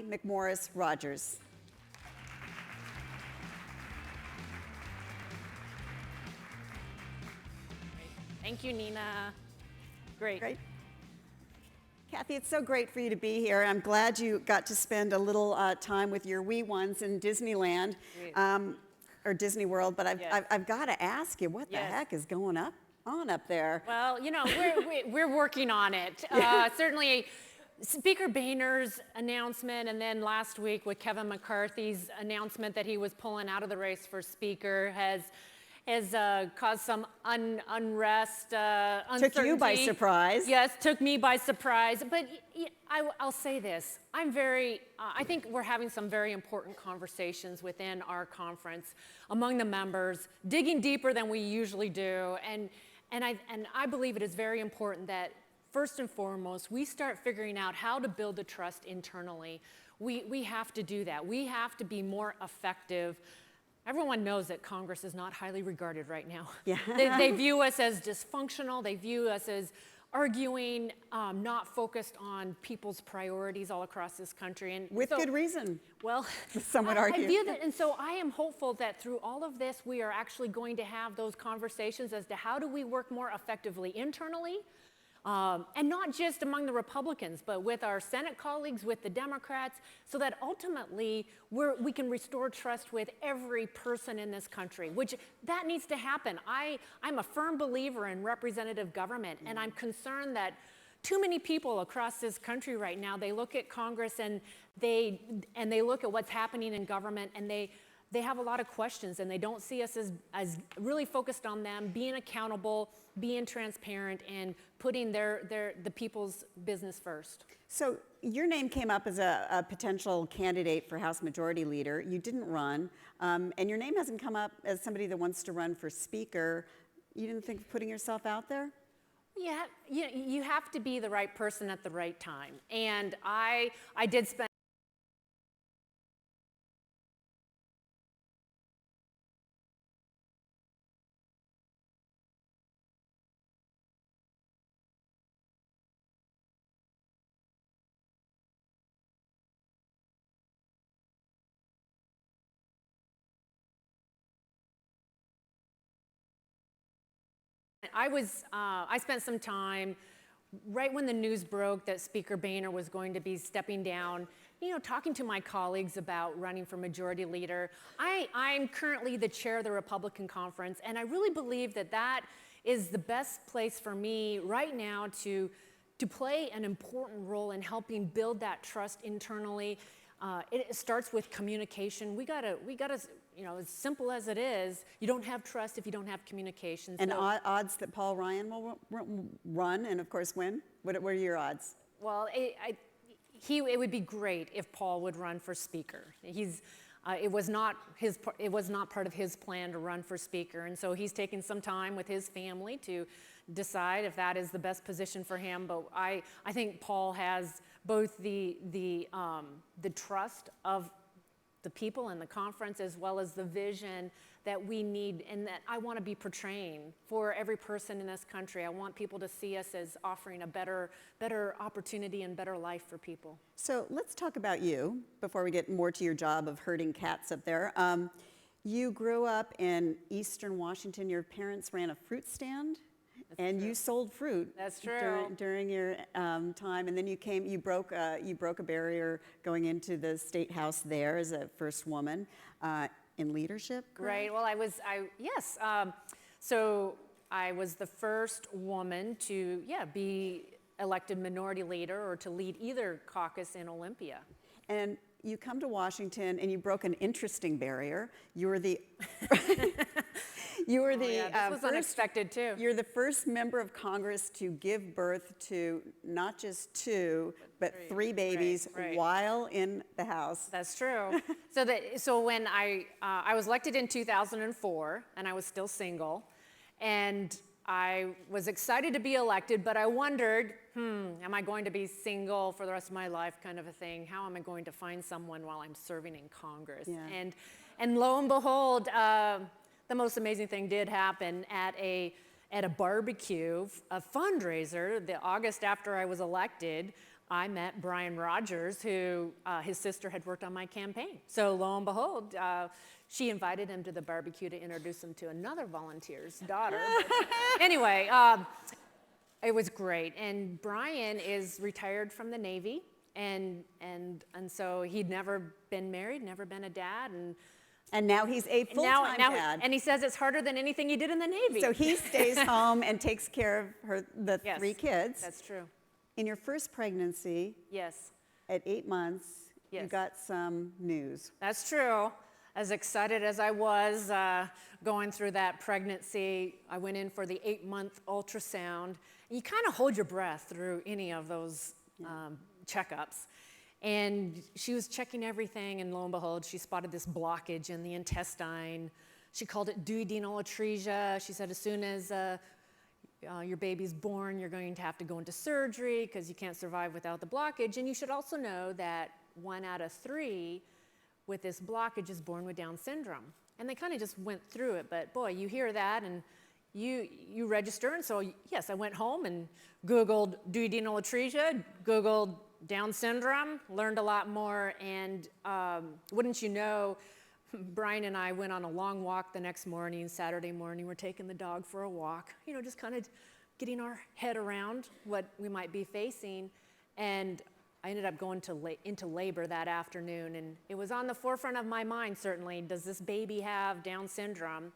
McMorris Rogers. Thank you, Nina. Great. Great. Kathy, it's so great for you to be here. I'm glad you got to spend a little time with your wee ones in Disneyland or Disney World. But I've got to ask you, what the heck is going on up there? Well, you know, we're working on it. Certainly, Speaker Boehner's announcement, and then last week with Kevin McCarthy's announcement that he was pulling out of the race for Speaker has caused some unrest, uncertainty. Took you by surprise. Yes, took me by surprise. But I'll say this. I think we're having some very important conversations within our conference among the members, digging deeper than we usually do. And I believe it is very important that, first and foremost, we start figuring out how to build the trust internally. We have to do that. We have to be more effective. Everyone knows that Congress is not highly regarded right now. Yeah. They view us as dysfunctional. They view us as arguing, not focused on people's priorities all across this country. And with good reason. Well, some would argue. I view that, and so I am hopeful that through all of this, we are actually going to have those conversations as to how do we work more effectively internally, and not just among the Republicans, but with our Senate colleagues, with the Democrats, so that ultimately we can restore trust with every person in this country, which that needs to happen. I'm a firm believer in representative government, and I'm concerned that too many people across this country right now, they look at Congress and they look at what's happening in government, and they have a lot of questions, and they don't see us as really focused on them, being accountable, being transparent, and putting the people's business first. So your name came up as a potential candidate for House Majority Leader. You didn't run, and your name hasn't come up as somebody that wants to run for Speaker. You didn't think of putting yourself out there? Yeah, you have to be the right person at the right time. And I did spend I spent some time right when the news broke that Speaker Boehner was going to be stepping down, talking to my colleagues about running for Majority Leader. I'm currently the chair of the Republican Conference, and I really believe that is the best place for me right now to play an important role in helping build that trust internally. It starts with communication. We gotta, as simple as it is, you don't have trust if you don't have communication. And odds that Paul Ryan will run and, of course, win? What are your odds? Well, it would be great if Paul would run for Speaker. It was not part of his plan to run for Speaker, and so he's taking some time with his family to decide if that is the best position for him. But I think Paul has both the trust of the people in the conference, as well as the vision that we need and that I want to be portraying for every person in this country. I want people to see us as offering a better opportunity and better life for people. So let's talk about you before we get more to your job of herding cats up there. You grew up in Eastern Washington. Your parents ran a fruit stand. And you sold fruit. That's true. During your time, and then you broke a barrier going into the State House there as a first woman in leadership. Correct? Right. Well, yes. So I was the first woman to be elected Minority Leader or to lead either caucus in Olympia. And you come to Washington and you broke an interesting barrier. You were the this was unexpected too. You're the first member of Congress to give birth to not just two, but three babies while in the House. That's true. So when I was elected in 2004, and I was still single, and I was excited to be elected, but I wondered, am I going to be single for the rest of my life, kind of a thing? How am I going to find someone while I'm serving in Congress? Yeah. And lo and behold, the most amazing thing did happen at a barbecue, a fundraiser, the August after I was elected. I met Brian Rogers, who his sister had worked on my campaign. So lo and behold, she invited him to the barbecue to introduce him to another volunteer's daughter. Anyway, it was great. And Brian is retired from the Navy, and so he'd never been married, never been a dad, And now he's a full-time dad. And he says it's harder than anything he did in the Navy. So he stays home and takes care of the Yes, 3 kids. That's true. In your first pregnancy, Yes, at 8 months, you Yes. got some news. that's true. As excited as I was going through that pregnancy, I went in for the 8-month ultrasound. You kind of hold your breath through any of those checkups. And she was checking everything, and lo and behold, she spotted this blockage in the intestine. She called it duodenal atresia. She said as soon as your baby's born, you're going to have to go into surgery because you can't survive without the blockage. And you should also know that 1 out of 3 with this blockage is born with Down syndrome. And they kind of just went through it, but boy, you hear that and you register. And so yes, I went home and Googled duodenal atresia, Googled Down syndrome, learned a lot more, and wouldn't you know, Brian and I went on a long walk the next morning, Saturday morning. We're taking the dog for a walk, just kind of getting our head around what we might be facing. And I ended up going into labor that afternoon, and it was on the forefront of my mind, certainly, does this baby have Down syndrome?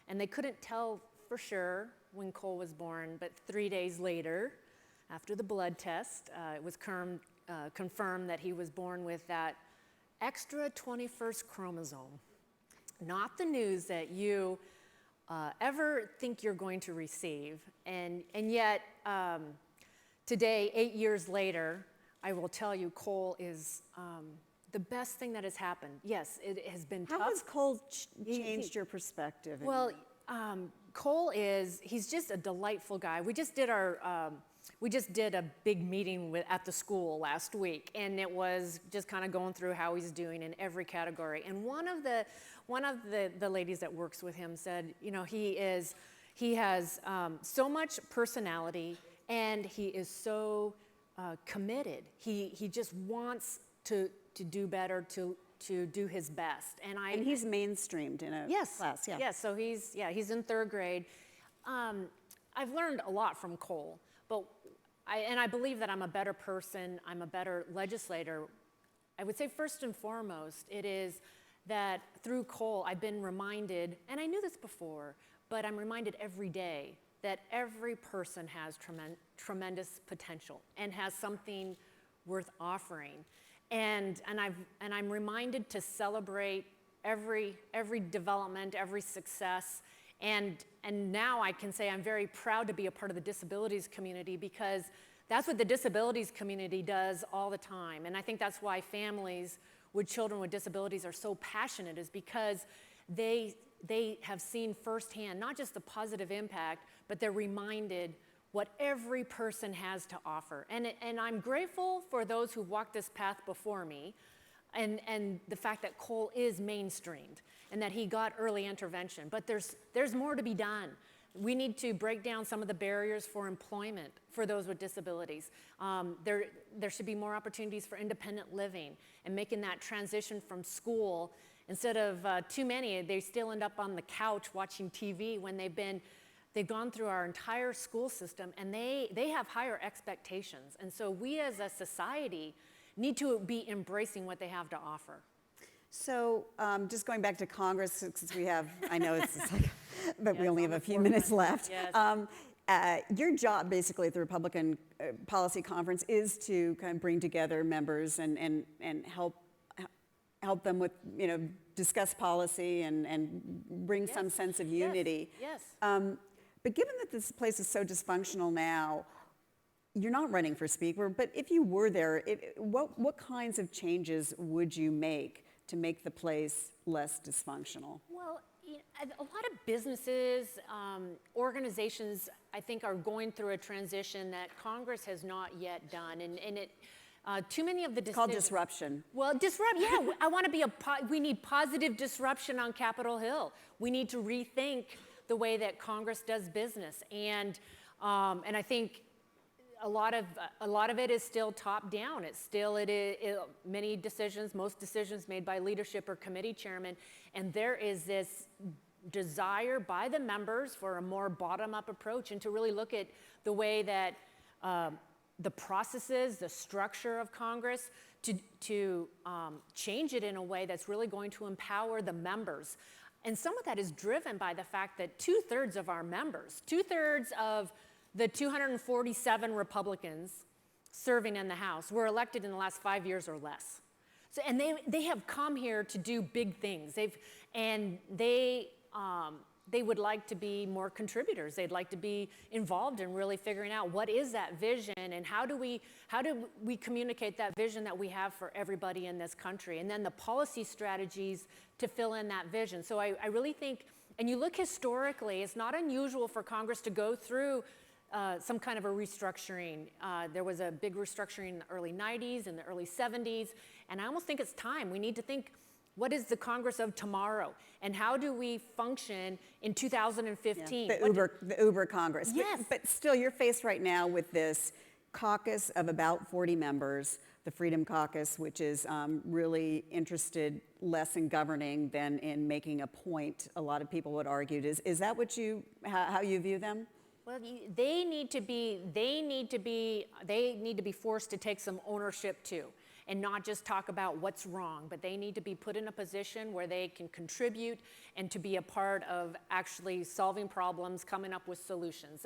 And they couldn't tell for sure when Cole was born, but 3 days later, after the blood test, it was confirmed that he was born with that extra 21st chromosome. Not the news that you ever think you're going to receive. And yet, today, 8 years later, I will tell you, Cole is the best thing that has happened. Yes, it has been tough. How has Cole changed your perspective? Well, Cole he's just a delightful guy. We just did a big meeting at the school last week, and it was just kind of going through how he's doing in every category. And one of the ladies that works with him said, he has so much personality, and he is so committed. He just wants to do better, to do his best. And he's mainstreamed in a class, yeah. Yes, so he's in 3rd grade. I've learned a lot from Cole, but I believe that I'm a better person, I'm a better legislator. I would say first and foremost, it is that through Cole, I've been reminded, and I knew this before, but I'm reminded every day that every person has tremendous potential and has something worth offering. And I'm reminded to celebrate every development, every success. And now I can say I'm very proud to be a part of the disabilities community, because that's what the disabilities community does all the time. And I think that's why families with children with disabilities are so passionate, is because they have seen firsthand not just the positive impact, but they're reminded what every person has to offer. And I'm grateful for those who walked this path before me, and the fact that Cole is mainstreamed and that he got early intervention. But there's more to be done. We need to break down some of the barriers for employment for those with disabilities. There should be more opportunities for independent living and making that transition from school. Instead of too many, they still end up on the couch watching TV when they've gone through our entire school system, and they have higher expectations. And so we as a society need to be embracing what they have to offer. So just going back to Congress, since we have, I know it's like, but we only have a few minutes left. Yes. Your job basically at the Republican Policy Conference is to kind of bring together members and help them with, discuss policy and bring some sense of unity. Yes. But given that this place is so dysfunctional now, you're not running for speaker, but if you were there, what kinds of changes would you make to make the place less dysfunctional? Well, a lot of businesses, organizations, I think, are going through a transition that Congress has not yet done, and too many of the decisions. Called disruption. Well, yeah. I want to be we need positive disruption on Capitol Hill. We need to rethink the way that Congress does business, and I think a lot of it is still top down. It's still many decisions, most decisions made by leadership or committee chairman, and there is this desire by the members for a more bottom-up approach and to really look at the way that the processes, the structure of Congress, to change it in a way that's really going to empower the members. And some of that is driven by the fact that 2/3 of our members, 2/3 of the 247 Republicans serving in the House were elected in the last 5 years or less. So, and they have come here to do big things. They would like to be more contributors. They'd like to be involved in really figuring out what is that vision and how do we communicate that vision that we have for everybody in this country, and then the policy strategies to fill in that vision. So I really think, and you look historically, it's not unusual for Congress to go through some kind of a restructuring. There was a big restructuring in the early 90s and the early 70s, and I almost think it's time. We need to think, what is the Congress of tomorrow? And how do we function in 2015? Yeah, the Uber Congress. Yes. But still, you're faced right now with this caucus of about 40 members, the Freedom Caucus, which is really interested less in governing than in making a point, a lot of people would argue. Is that what how you view them? Well, they need to be forced to take some ownership too, and not just talk about what's wrong, but they need to be put in a position where they can contribute and to be a part of actually solving problems, coming up with solutions.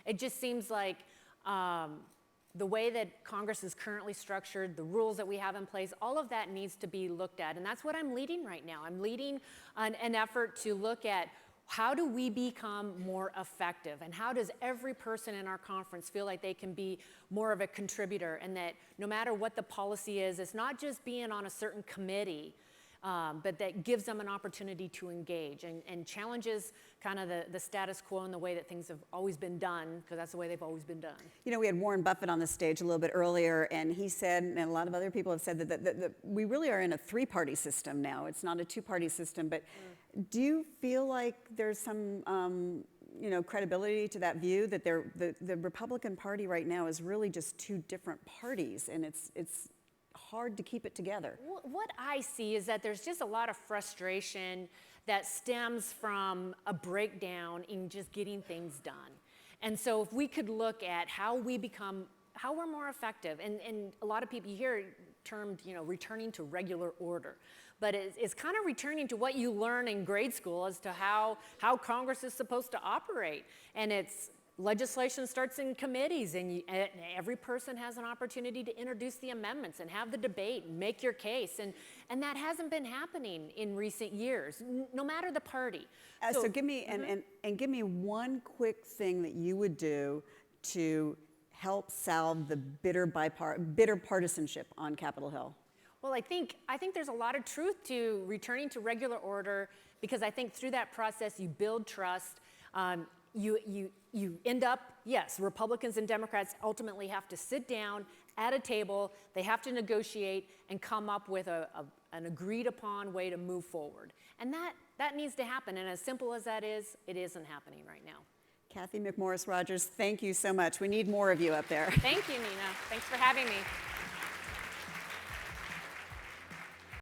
It just seems like the way that Congress is currently structured, the rules that we have in place, all of that needs to be looked at, and that's what I'm leading right now. I'm leading an effort to look at how do we become more effective, and how does every person in our conference feel like they can be more of a contributor, and that no matter what the policy is, it's not just being on a certain committee, but that gives them an opportunity to engage and challenges kind of the status quo and the way that things have always been done, because that's the way they've always been done. You know, we had Warren Buffett on the stage a little bit earlier, and he said, and a lot of other people have said, that we really are in a three-party system now. It's not a two-party system, but do you feel like there's some credibility to that view, that the Republican Party right now is really just two different parties, and it's hard to keep it together? What I see is that there's just a lot of frustration that stems from a breakdown in just getting things done. And so if we could look at how we're more effective, and a lot of people, you hear it termed, returning to regular order. But it's kind of returning to what you learn in grade school as to how Congress is supposed to operate. And it's legislation starts in committees, and every person has an opportunity to introduce the amendments and have the debate and make your case. And that hasn't been happening in recent years, no matter the party. So give me, and give me one quick thing that you would do to help solve the bitter partisanship on Capitol Hill. Well, I think there's a lot of truth to returning to regular order, because I think through that process you build trust. You end up, yes, Republicans and Democrats ultimately have to sit down at a table. They have to negotiate and come up with an agreed upon way to move forward. And that needs to happen. And as simple as that is, it isn't happening right now. Cathy McMorris Rodgers, thank you so much. We need more of you up there. Thank you, Nina. Thanks for having me.